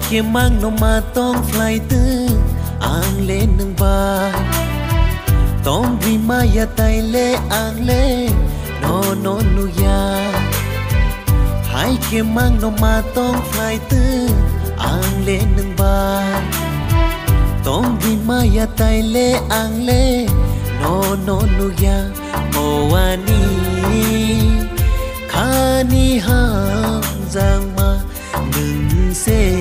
kia mang nó mà tông fly tư ang lên nâng bài tông vì mà ya tay lê ang lê nó nu ya hai kia mang nó mà tông fly tư ang lên nâng bài tông vì mà ya tay lê ang lê nó nu ya mô ani khani hang giang ma ngừng xe